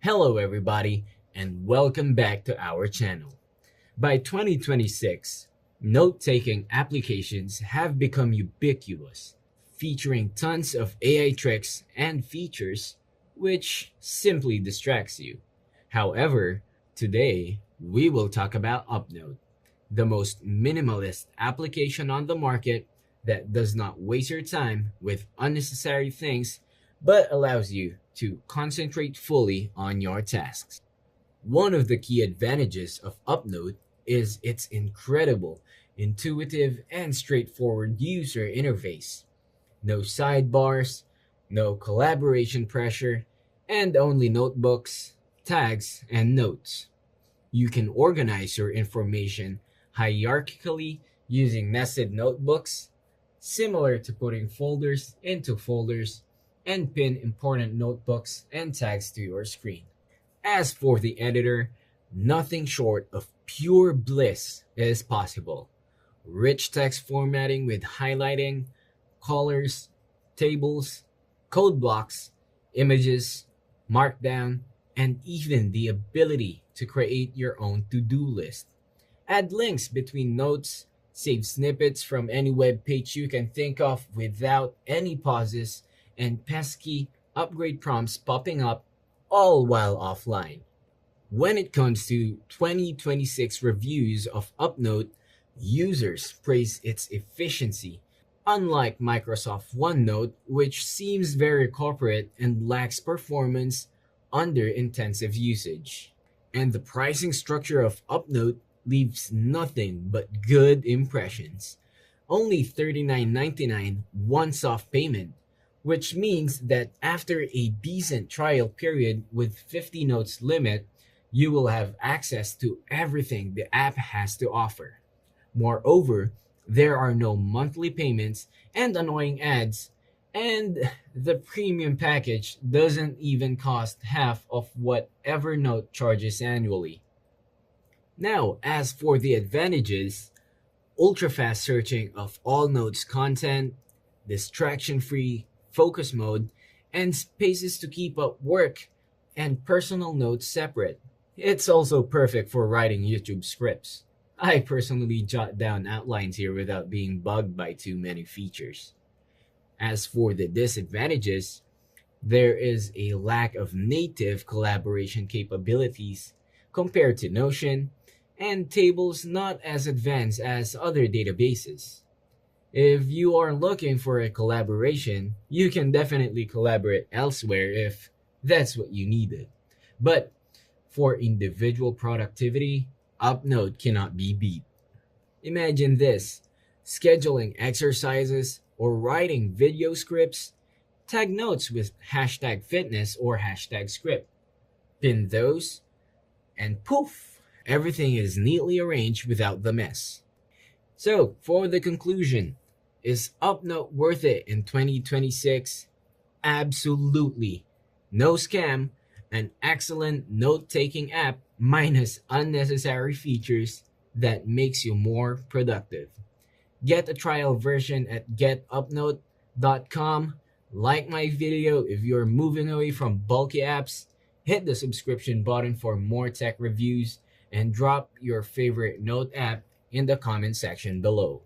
Hello everybody and welcome back to our channel. By 2026, note-taking applications have become ubiquitous, featuring tons of AI tricks and features which simply distracts you. However, today we will talk about UpNote, the most minimalist application on the market that does not waste your time with unnecessary things but allows you to concentrate fully on your tasks. One of the key advantages of UpNote is its incredible, intuitive, and straightforward user interface. No sidebars, no collaboration pressure, and only notebooks, tags, and notes. You can organize your information hierarchically using nested notebooks, similar to putting folders into folders, and pin important notebooks and tags to your screen. As for the editor, nothing short of pure bliss is possible. Rich text formatting with highlighting, colors, tables, code blocks, images, markdown, and even the ability to create your own to-do list. Add links between notes, save snippets from any web page you can think of without any pauses, and pesky upgrade prompts popping up, all while offline. When it comes to 2026 reviews of UpNote, users praise its efficiency, unlike Microsoft OneNote, which seems very corporate and lacks performance under intensive usage. And the pricing structure of UpNote leaves nothing but good impressions. Only $39.99 once-off payment, which means that after a decent trial period with 50 notes limit, you will have access to everything the app has to offer. Moreover, there are no monthly payments and annoying ads, and the premium package doesn't even cost half of what Evernote charges annually. Now, as for the advantages, ultra-fast searching of all notes content, distraction-free focus mode, and spaces to keep up work and personal notes separate. It's also perfect for writing YouTube scripts. I personally jot down outlines here without being bugged by too many features. As for the disadvantages, there is a lack of native collaboration capabilities compared to Notion, and tables not as advanced as other databases. If you are looking for a collaboration, you can definitely collaborate elsewhere if that's what you needed. But for individual productivity, UpNote cannot be beat. Imagine this: scheduling exercises or writing video scripts, tag notes with hashtag fitness or hashtag script, pin those, and poof, everything is neatly arranged without the mess. So, for the conclusion, is UpNote worth it in 2026? Absolutely. No scam, an excellent note-taking app minus unnecessary features that makes you more productive. Get a trial version at getupnote.com. Like my video if you're moving away from bulky apps. Hit the subscription button for more tech reviews, and drop your favorite note app in the comment section below.